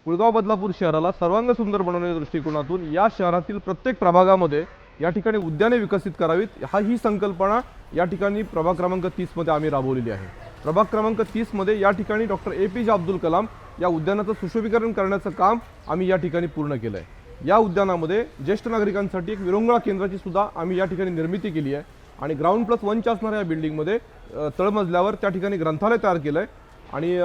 कुळगाव बदलापूर शहराला सर्वांग सुंदर बनवण्याच्या दृष्टिकोनातून या शहरातील प्रत्येक प्रभागामध्ये या ठिकाणी उद्याने विकसित करावीत ही संकल्पना या ठिकाणी प्रभाग क्रमांक 30 मध्ये आम्ही राबवलेली आहे। प्रभाग क्रमांक 30 मध्ये या ठिकाणी डॉक्टर APJ अब्दुल कलाम या उद्यानाचं सुशोभीकरण करण्याचं काम आम्ही या ठिकाणी पूर्ण केलं आहे। या उद्यानामध्ये ज्येष्ठ नागरिकांसाठी एक विरंगुळा केंद्राची सुद्धा आम्ही या ठिकाणी निर्मिती केली आहे आणि ग्राउंड प्लस 1 च्या असणाऱ्या या बिल्डिंगमध्ये तळमजल्यावर त्या ठिकाणी ग्रंथालय तयार केलं आहे आणि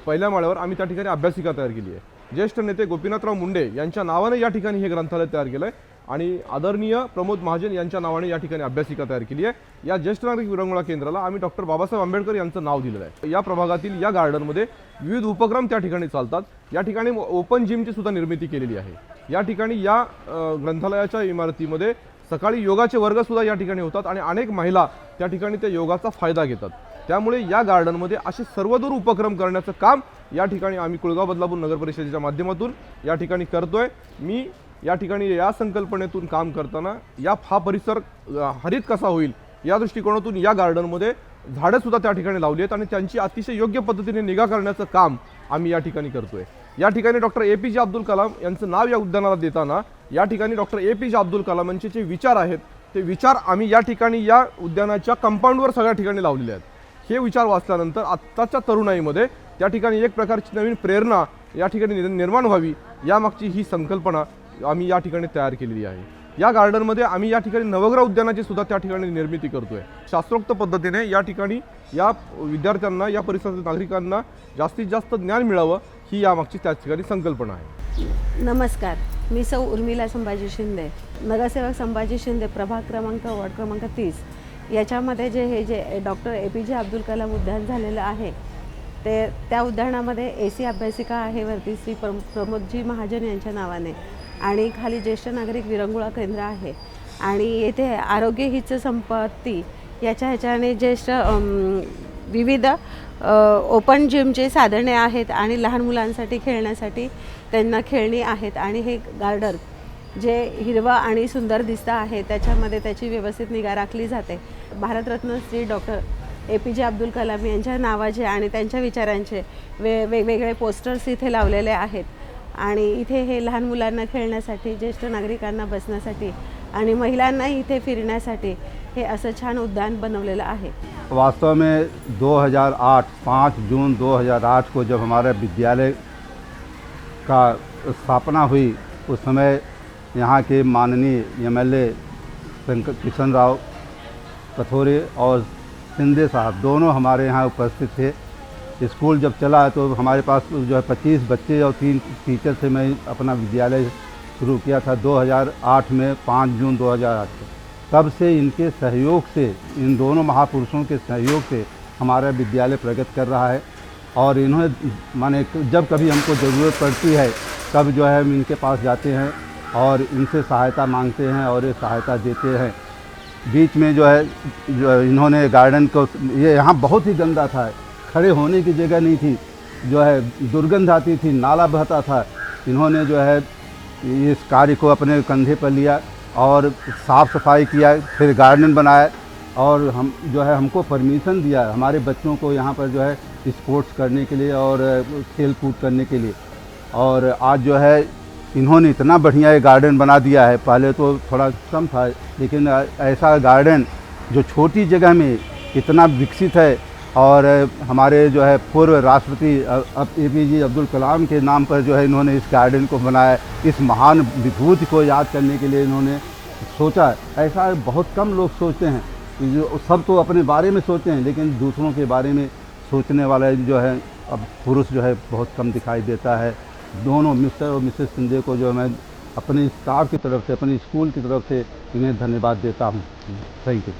पहिल्या माळ्यावर आम्ही त्या ठिकाणी अभ्यासिका तयार केली आहे। ज्येष्ठ नेते गोपीनाथराव मुंडे यांच्या नावाने या ठिकाणी हे ग्रंथालय तयार केलं आहे आणि आदरणीय प्रमोद महाजन यांच्या नावाने या ठिकाणी अभ्यासिका तयार केली आहे। या ज्येष्ठ नागरिक विरंगुळा केंद्राला आम्ही डॉक्टर बाबासाहेब आंबेडकर यांचं नाव दिलेलं आहे। या प्रभागातील या गार्डनमध्ये विविध उपक्रम त्या ठिकाणी चालतात। या ठिकाणी ओपन जिमची सुद्धा निर्मिती केलेली आहे। या ठिकाणी या ग्रंथालयाच्या इमारतीमध्ये सकाळी योगाचे वर्ग सुद्धा या ठिकाणी होतात आणि अनेक महिला त्या ठिकाणी त्या योगाचा फायदा घेतात। त्यामुळे या गार्डनमध्ये असे सर्वदूर उपक्रम करण्याचं काम या ठिकाणी आम्ही कुळगाव बदलापूर नगर परिषदेच्या माध्यमातून या ठिकाणी करतोय। मी या ठिकाणी या संकल्पनेतून काम करताना हा परिसर हरित कसा होईल या दृष्टिकोनातून या गार्डनमध्ये झाडं सुद्धा त्या ठिकाणी लावली आहेत आणि त्यांची अतिशय योग्य पद्धतीने निगा करण्याचं काम आम्ही या ठिकाणी करतोय। या ठिकाणी डॉक्टर APJ अब्दुल कलाम यांचं नाव या उद्यानाला देताना या ठिकाणी डॉक्टर APJ अब्दुल कलाम यांचे जे विचार आहेत ते विचार आम्ही या ठिकाणी या उद्यानाच्या कंपाऊंडवर सगळ्या ठिकाणी लावलेले आहेत। हे विचार वाचल्यानंतर आत्ताच्या तरुणाईमध्ये त्या ठिकाणी एक प्रकारची नवीन प्रेरणा या ठिकाणी निर्माण व्हावी यामागची ही संकल्पना आम्ही या ठिकाणी तयार केलेली आहे। या गार्डनमध्ये आम्ही या ठिकाणी नवग्रह उद्यानाची सुद्धा त्या ठिकाणी निर्मिती करतोय। शास्त्रोक्त पद्धतीने या ठिकाणी या विद्यार्थ्यांना या परिसरातील नागरिकांना जास्तीत जास्त ज्ञान मिळावं ही यामागची त्या ठिकाणी संकल्पना आहे। नमस्कार, मी सौ उर्मिला संभाजी शिंदे, नगरसेवक संभाजी शिंदे, प्रभाग क्रमांक वार्ड क्रमांक 30 याच्यामध्ये जे डॉक्टर APJ अब्दुल कलाम उद्यान झालेलं आहे ते त्या उद्यानामध्ये AC अभ्यासिका आहे वरती श्री प्रमोदजी महाजन यांच्या नावाने आणि खाली ज्येष्ठ नागरिक विरंगुळा केंद्र आहे आणि येथे आरोग्य हीच संपत्ती ह्याच्याने ज्येष्ठ विविध ओपन जिमचे साधने आहेत आणि लहान मुलांसाठी खेळण्यासाठी त्यांना खेळणी आहेत आणि हे गार्डन जे हिरवं आणि सुंदर दिसतं आहे त्याच्यामध्ये त्याची व्यवस्थित निगा राखली जाते। भारतरत्न श्री डॉक्टर APJ अब्दुल कलाम यांच्या नावाचे आणि त्यांच्या विचारांचे वेगवेगळे पोस्टर्स इथे लावलेले आहेत आणि इथे हे लहान मुलांना खेळण्यासाठी, ज्येष्ठ नागरिकांना बसण्यासाठी आणि महिलांना इथे फिरण्यासाठी हे असं छान उद्यान बनवलेलं आहे। वास्तव में 5 जून 2008 को जब हमारे विद्यालय का स्थापना हुई उस समय यहाँ के माननीय MLA किशन राव कथोरे और शिंदे साहब दोनों हमारे यहाँ उपस्थित थे। स्कूल जब चला तो हमारे पास जो है 25 बच्चे और 3 टीचर से मैं अपना विद्यालय शुरू किया था 2008 में 5 जून 2008 को। तब से इनके सहयोग से, इन दोनों महापुरुषों के सहयोग से हमारा विद्यालय प्रगति कर रहा है और इन्होंने माने जब कभी हमको ज़रूरत पड़ती है तब जो है हम इनके पास जाते हैं और इनसे सहायता मांगते हैं और ये सहायता देते हैं। बीच में जो इन्होंने गार्डन को, ये यहाँ बहुत ही गंदा था, खड़े होने की जगह नहीं थी, जो है दुर्गंध आती थी, नाला बहता था। इन्होंने जो है इस कार्य को अपने कंधे पर लिया और साफ़ सफाई किया, फिर गार्डन बनाया और हम जो है हमको परमिशन दिया हमारे बच्चों को यहाँ पर जो है स्पोर्ट्स करने के लिए और खेल कूद करने के लिए। और आज जो है इन्होंने इतना बढ़िया ये गार्डन बना दिया है, पहले तो थोड़ा कम था लेकिन ऐसा गार्डन जो छोटी जगह में इतना विकसित है और हमारे जो है पूर्व राष्ट्रपति APJ अब्दुल कलाम के नाम पर जो है इन्होंने इस गार्डन को बनाया। इस महान विभूति को याद करने के लिए इन्होंने सोचा। ऐसा बहुत कम लोग सोचते हैं, जो सब तो अपने बारे में सोचते हैं लेकिन दूसरों के बारे में सोचने वाला जो है अब पुरुष जो है बहुत कम दिखाई देता है। दोनों मिस्टर और मिसेस शिंदे को जो मैं अपने स्टाफ की तरफ से, अपनी स्कूल की तरफ से इन्हें धन्यवाद देता हूँ। Thank you.